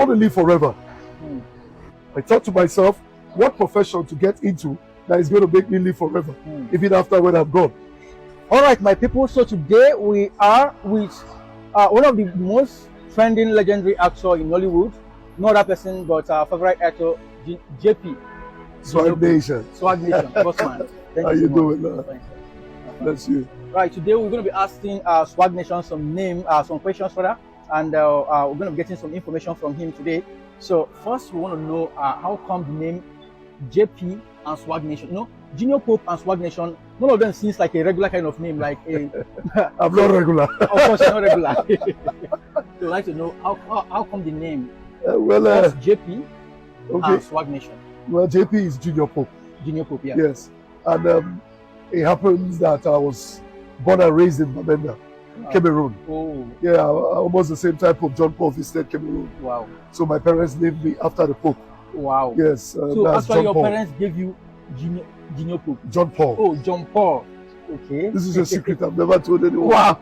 want to live forever. Mm. I thought to myself, what profession to get into that is going to make me live forever, even after when I'm gone. All right, my people. So today we are with one of the most trending legendary actor in Hollywood. No other person but our favorite actor, JP. Swag Nation. Swag Nation, boss man. How you doing, man? Bless you. Right, today we're going to be asking Swag Nation some questions for that, and we're going to be getting some information from him today. So first, we want to know how come the name JP and Swag Nation. You know, Junior Pope and Swag Nation. None of them seems like a regular kind of name, like a. I'm not regular. Of course, you're not regular. So I'd like to know how come the name JP and Swag Nation. Well, JP is Junior Pope. Junior Pope, yeah. Yes, and it happens that I was born and raised in Bamenda, Cameroon. Oh. Yeah, almost the same time Pope John Paul visited Cameroon. Wow. So my parents named me after the Pope. Wow. Yes. So actually your parents gave you Junior Pope. John Paul. Oh, John Paul. Okay. This is a secret I've never told anyone. Wow.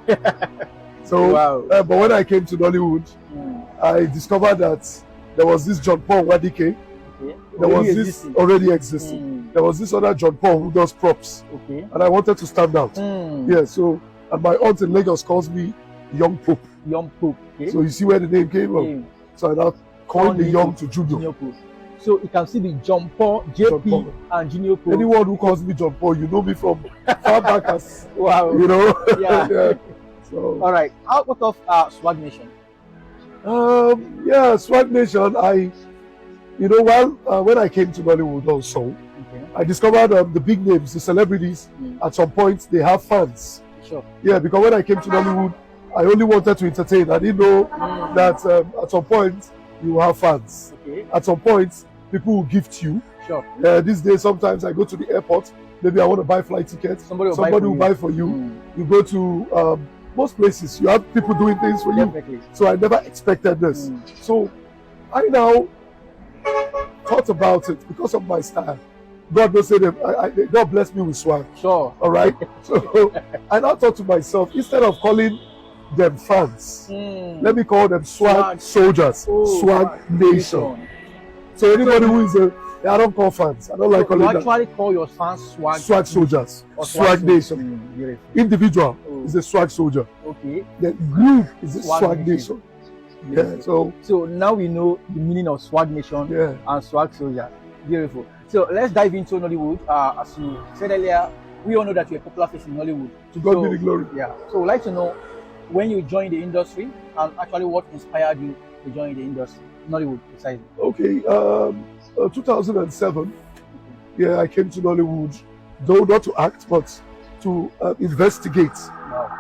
So, wow. But when I came to Nollywood, I discovered that there was this John Paul Wadike. Okay. There was this already existing. There was this other John Paul who does props. Okay. And I wanted to stand out. Yeah, so, and my aunt in Lagos calls me Young Pope. Young Pope. Okay. So you see where the name came from. So I now coined the Young to Junior Pope. So it can see the John Paul, JP, and Junior Pope. Anyone who calls me John Paul, you know me from far back as, wow. You know? Yeah. Yeah. So, all right. What of Swag Nation? Yeah, Swag Nation, when I came to Bollywood also, I discovered the big names, the celebrities, at some point they have fans. Sure. Yeah, because when I came to Bollywood, I only wanted to entertain. I didn't know that at some point you have fans. Okay. At some point, people will gift you. Sure. These days, sometimes I go to the airport, maybe I want to buy flight tickets. Somebody will buy for you. You go to most places, you have people doing things for Definitely. you. So I never expected this. So I now thought about it because of my style. God knows them. God bless me with swag. Sure. All right. So I now thought to myself, instead of calling them fans, let me call them swag soldiers, swag nation. So anybody who is I don't call fans. I don't like calling them. You actually call your fans swag soldiers, swag nation. Individual is a swag soldier. Okay. The group is a swag nation. Yeah. So now we know the meaning of swag nation and swag soldier. Beautiful. So let's dive into Nollywood. As you said earlier, we all know that you're a popular face in Nollywood. To God be the glory. Yeah. So we'd like to know when you joined the industry and actually what inspired you to join the industry, Nollywood precisely. Okay. 2007. Yeah, I came to Nollywood, though not to act, but to investigate. Wow.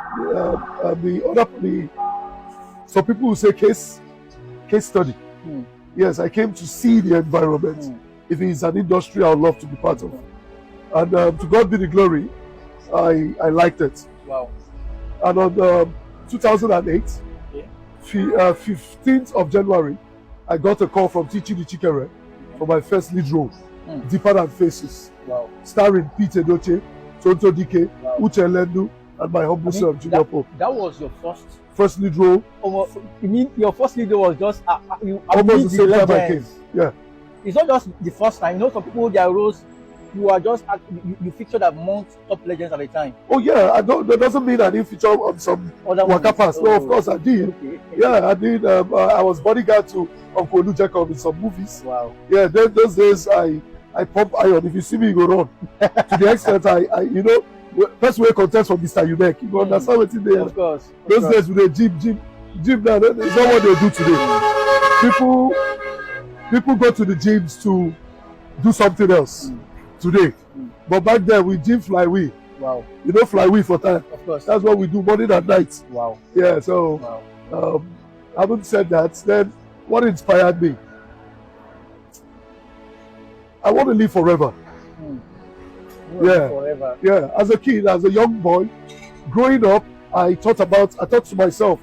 Some people will say case study. Yes, I came to see the environment. If it's an industry I would love to be part of. And to God be the glory, I liked it. Wow. And on 2008, 15th of January, I got a call from Tichi Chikere for my first lead role, Deeper Than Faces. Wow. Starring Pete Edochie, Tonto Dike, Uche Lendu, and my humble self, Junior Pope. That was your first lead role. You mean your first lead role was just almost the same time I came. Yeah. It's not just the first time. You know, some people, their roles, you are just you featured amongst top legends at the time. Oh yeah, that doesn't mean I didn't feature on some Waka Pass. No, of course I did. Okay. Yeah, I did. I was bodyguard to Uncle Olu Jacob in some movies. Wow. Yeah, those days I pump iron. If you see me, you go run. To the extent I first way contest for Mr. Umek. You understand what it is? Of course. Those days with the gym now, it's not what they do today. People go to the gyms to do something else today. But back then we gym flywheel. Wow. You know flywheel for time. Of course. That's what we do morning and night. Wow. Yeah, so having said that, then what inspired me? I want to live forever. Forever. Yeah. As a kid, as a young boy, growing up, I thought to myself,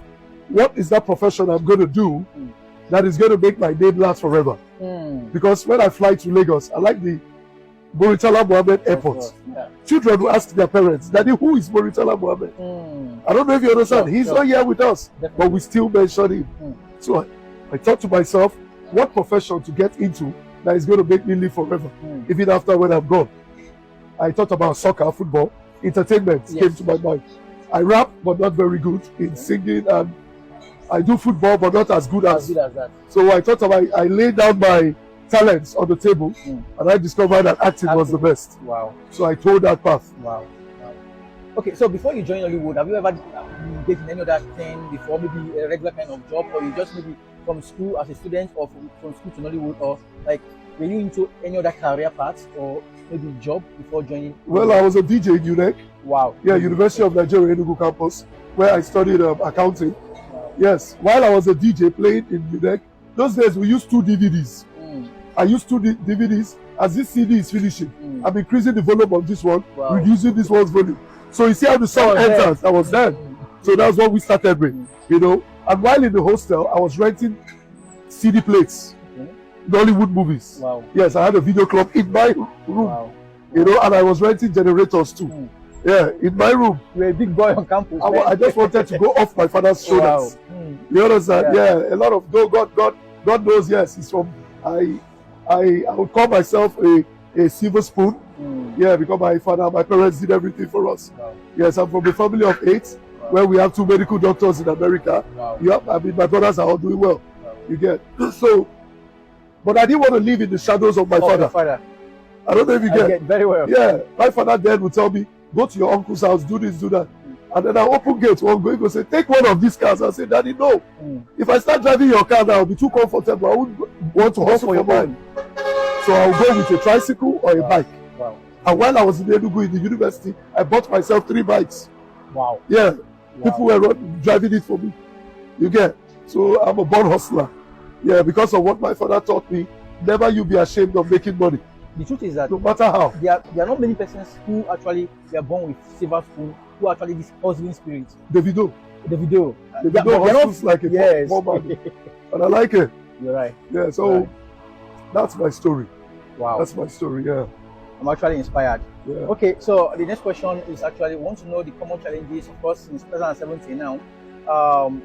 what is that profession I'm going to do that is going to make my name last forever? Because when I fly to Lagos, I like the Muritala Mohammed Airport. Yeah. Children will ask their parents, Daddy, who is Muritala Mohammed? I don't know if you understand. He's not here with us, but we still mention him. So I thought to myself, what profession to get into that is going to make me live forever, even after when I'm gone. I thought about soccer, football, entertainment came to my mind. I rap, but not very good in singing, and I do football, but not as good as that. So I thought about, I laid down my talents on the table, and I discovered that acting was the best. Wow. So I told that path. Wow. Okay, so before you joined Hollywood, have you ever engaged in any other thing before, maybe a regular kind of job, or you just maybe from school as a student, or from school to Hollywood, or like were you into any other career paths or maybe job before joining? Well, I was a DJ in UNEC. Wow. Yeah, University of Nigeria, Enugu campus, where I studied accounting. Wow. Yes, while I was a DJ playing in UNEC, those days we used 2 DVDs. I used 2 DVDs. As this CD is finishing, I'm increasing the volume of this one, reducing this one's volume. So you see how the song enters. I was there. So that's what we started with, you know. And while in the hostel, I was renting CD plates, Hollywood movies. Wow. Yes, I had a video club in my room, you know, and I was renting generators too. Yeah, in my room. You're a big boy on campus. I just wanted to go off my father's shoulders. You understand? Yeah, a lot of God knows. Yes, it's from I would call myself a silver spoon. Yeah, because my parents did everything for us. Wow. Yes, I'm from a family of 8, where we have 2 medical doctors in America. Wow. Yep, I mean, my brothers are all doing well. Wow. You get so, but I didn't want to live in the shadows of my father. I don't know if you get very well. Yeah, my father then would tell me, go to your uncle's house, do this, do that. And then I open gates, one going to say, take one of these cars. I say, Daddy, no. If I start driving your car now, I'll be too comfortable. I wouldn't want to hustle for your mind. So I'll go with a tricycle or a bike. Wow. And while I was in Enugu in the university, I bought myself 3 bikes. Wow. Yeah. Wow. People were driving it for me. You get? So I'm a born hustler. Yeah, because of what my father taught me, never you be ashamed of making money. The truth is that no matter how. There are not many persons who actually they are born with silver spoon, who are actually this hustling spirit. Davido hustles like a poor man. And I like it. You're right. Yeah, so that's my story. Wow. That's my story, yeah. I'm actually inspired. Yeah. Okay, so the next question is actually, want to know the common challenges, of course, since 2017 now.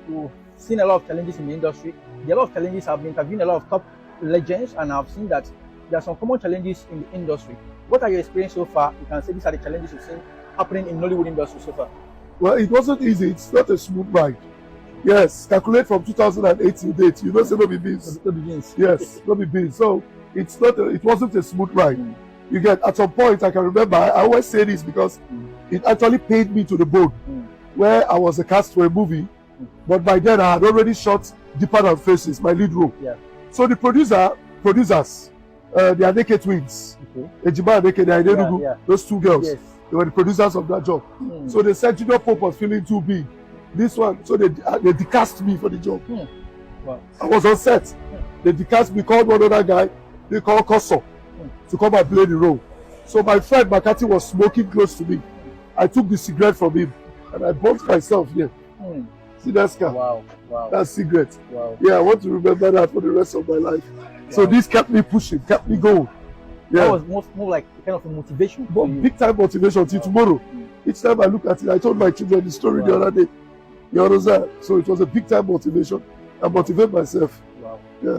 You've seen a lot of challenges in the industry. There are a lot of challenges. I've been interviewing a lot of top legends, and I've seen that there are some common challenges in the industry. What are your experience so far? You can say these are the challenges you've seen happening in Nollywood industry so far. Well, it wasn't easy. It's not a smooth ride. Yes, calculate from 2008 to date. You know, say no be beans. No be beans. Yes, no be beans. So it's not. It wasn't a smooth ride. You get, at some point, I can remember. I always say this because it actually paid me to the bone. Where I was a cast for a movie, but by then I had already shot Deeper Than Faces, my lead role. Yeah. So the producers, they are naked twins. Ejima and Naked, they are in Enugu. Those 2 girls. Yes. They were the producers of that job. So they said Junior Pope was feeling too big. This one, so they decast me for the job. Wow. I was on set. They decast me, called one other guy, they called Kosso, to come and play the role. So my friend Makati was smoking close to me. I took the cigarette from him and I burnt myself here. See that scar? Wow. Wow. That's cigarette. Wow. Yeah, I want to remember that for the rest of my life. Wow. So this kept me pushing, kept me going. Yeah. That was more like kind of a motivation. But big time motivation till tomorrow. Each time I look at it, I told my children the story the other day. You understand? So it was a big time motivation. I motivate myself. Wow. Yeah.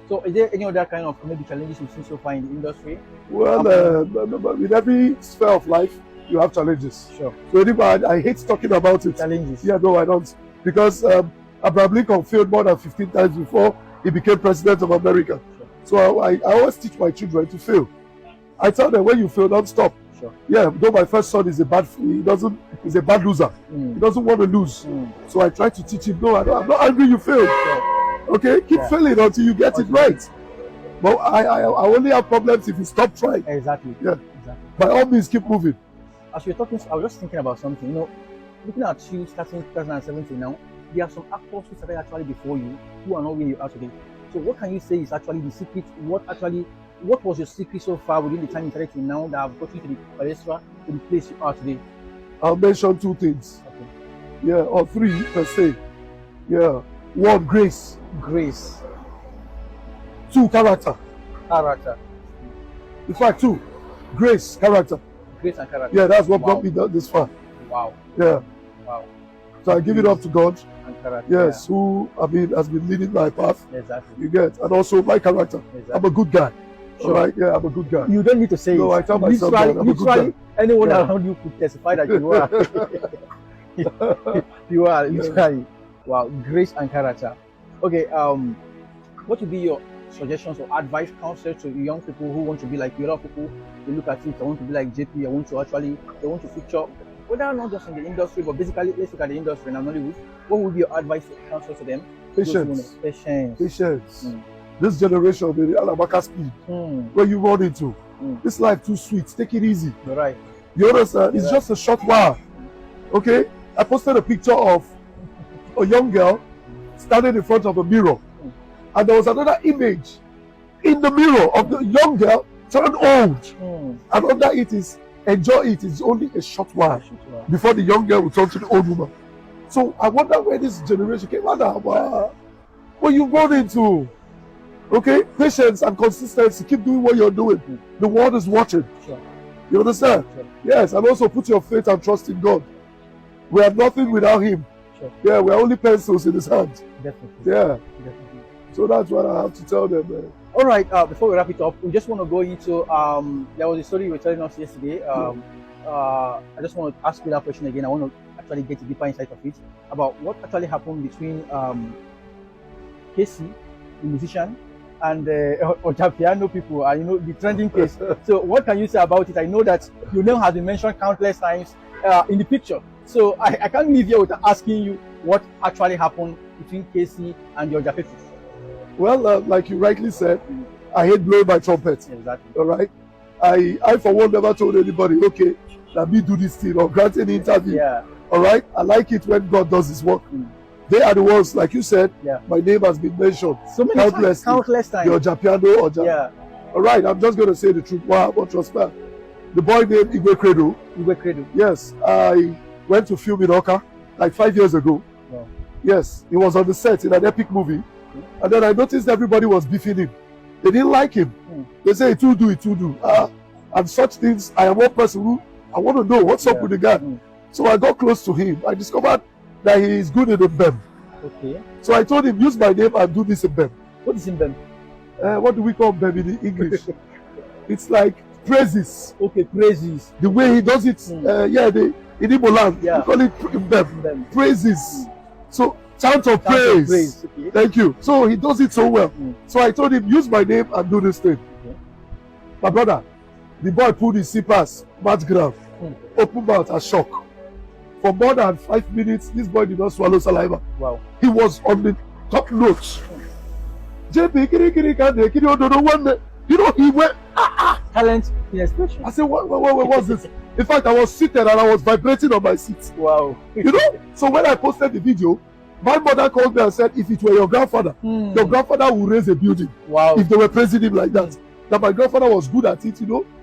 So is there any other kind of maybe challenges you've seen so far in the industry? Well, in every sphere of life, you have challenges. Sure. So anyway, I hate talking about it. Challenges. Yeah, no, I don't. Because Abraham Lincoln failed more than 15 times before he became president of America. Sure. So I always teach my children to fail. I tell them, when you fail, don't stop. Sure. Yeah, though my first son is a bad loser. He doesn't want to lose. So I try to teach him, no, I'm not angry you failed. Sure. Okay, keep failing until you get it right. But I only have problems if you stop trying. Exactly. Yeah. Exactly. By all means, keep moving. As you're talking, I was just thinking about something. You know, looking at you starting 2017 now, there are some actors who started actually before you who are not where you are today. So what can you say is actually the secret? What was your secret so far within the time you started now that have got you to the palestra, to the place you are today? I'll mention 2 things. Okay. Yeah, or 3 per se. Yeah. 1, grace. Grace. 2, character. Character. In fact, 2, grace, character. Grace and character. Yeah, that's what brought me this far. Wow. Yeah. Wow. So I give it up to God. And character. Yes, who has been leading my path. Exactly. You get, and also my character. Exactly. I'm a good guy. Sure. All right, yeah, I'm a good guy. You don't need to say No, it. I tell myself that I'm a good guy. Anyone Yeah. around you could testify that you are. You are literally. Wow, grace and character. Okay, what would be your suggestions or advice, counsel to young people who want to be like you? A lot of people, they look at it, I want to be like JP, they want to feature, whether not just in the industry, but basically, let's look at the industry and Nollywood. What would be your advice or counsel to them? Patience. Patience. Patience. Mm. This generation, the Alabaka speed, where you run into. This life too sweet. Take it easy. You're right. You understand? It's You're just a short while. Okay? I posted a picture of a young girl standing in front of a mirror. And there was another image in the mirror of the young girl turned old. And under it is, enjoy it. It's only a short while before the young girl will turn to the old woman. So I wonder where this generation came out. What you run into. Okay? Patience and consistency. Keep doing what you're doing. The world is watching. Sure. You understand? Sure. Yes, and also put your faith and trust in God. We are nothing without Him. Sure. Yeah, we are only pencils in His hand. Definitely. Yeah. Definitely. So that's what I have to tell them, man. All right. Before we wrap it up, we just want to go into there was a story you were telling us yesterday. I just want to ask you that question again. I want to actually get a deeper insight of it about what actually happened between Casey, the musician, and Ojapiano people, the trending case. So what can you say about it? I know that your name has been mentioned countless times in the picture. So I can't leave here without asking you what actually happened between Casey and the Ojapiano. Well, like you rightly said, I hate blowing my trumpet. Exactly. All right. I for one never told anybody, okay, let me do this thing or grant any interview. Yeah. All right. I like it when God does His work. They are the ones, like you said. Yeah. My name has been mentioned So many countless times. the Ojapiano. Yeah. All right. I'm just going to say the truth. Wow, I'm not transparent. The boy named Igwe Credo. Igwe Credo. Yes, I went to film in Oka like 5 years ago. Wow. Yes, he was on the set in an epic movie. And then I noticed everybody was beefing him. They didn't like him. They say, it will do. And such things, I am one person who, I want to know what's up with the guy. So I got close to him. I discovered that he is good in the BEM. Okay. So I told him, use my name and do this in BEM. What is in BEM? What do we call BEM in English? It's like praises. Okay, praises. The way he does it, in Igbo land, we call it BEM. Praises. So, chant of praise. Okay. Thank you. So he does it so well. So I told him, use my name and do this thing. Okay. My brother, the boy pulled his slippers, mat ground, open mouth and shock. For more than 5 minutes, this boy did not swallow saliva. Wow. He was on the top notes. JP, he went, Talent in expression. I said, what was this? In fact, I was seated and I was vibrating on my seat. Wow. So when I posted the video, my mother called me and said, if it were your grandfather, your grandfather would raise a building. Wow. If they were praising him like that. That my grandfather was good at it,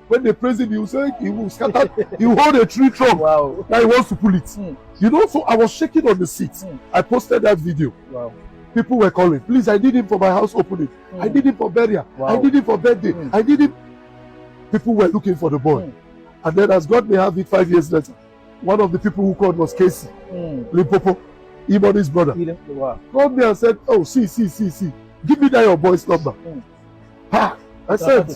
When they praise him, he will say, he will scatter, he will hold a tree trunk. Wow. That he wants to pull it. So I was shaking on the seat. I posted that video. Wow. People were calling, please, I need him for my house opening. I need him for burial. Wow. I need him for birthday. I need him. People were looking for the boy. And then as God may have it, 5 years later, one of the people who called was Casey, Limpopo, Imoni's brother. Wow. Called me and said, oh, see. Give me that your boy's number. I said,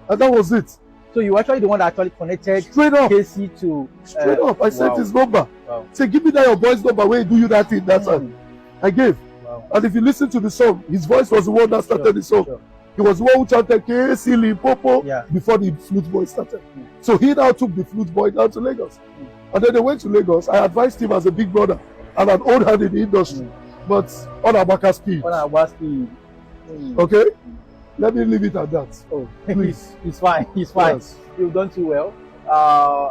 and that was it. So you were actually the one that actually connected Straight up. Casey to... Straight up. I sent his number. Wow. Say, give me that your boy's number where you do you that thing that time. I gave. Wow. And if you listen to the song, his voice was the one that started the song. Sure. He was the one who chanted Casey Limpopo before the flute boy started. So he now took the flute boy down to Lagos. And then they went to Lagos. I advised him as a big brother and an old hand in the industry. But on Abaka speed. Okay? Let me leave it at that. Oh, please. He's fine. Yes. You've done too well.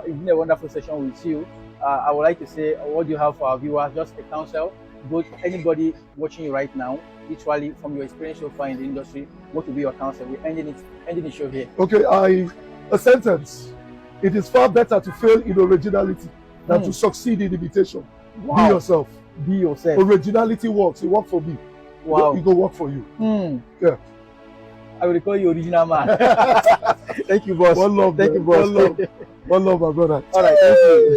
It's been a wonderful session with you. I would like to say, what do you have for our viewers? Just a counsel. Go to anybody watching you right now, literally from your experience so far in the industry, what will be your counsel? We're ending the show here. Okay, a sentence. It is far better to fail in originality than to succeed in imitation. Wow. Be yourself. Be yourself. Originality works. It works for me. Wow. It go work for you. Yeah. I will call you original man. Thank you, boss. One love. Thank you, boss. One love, my brother. All right. Thank you.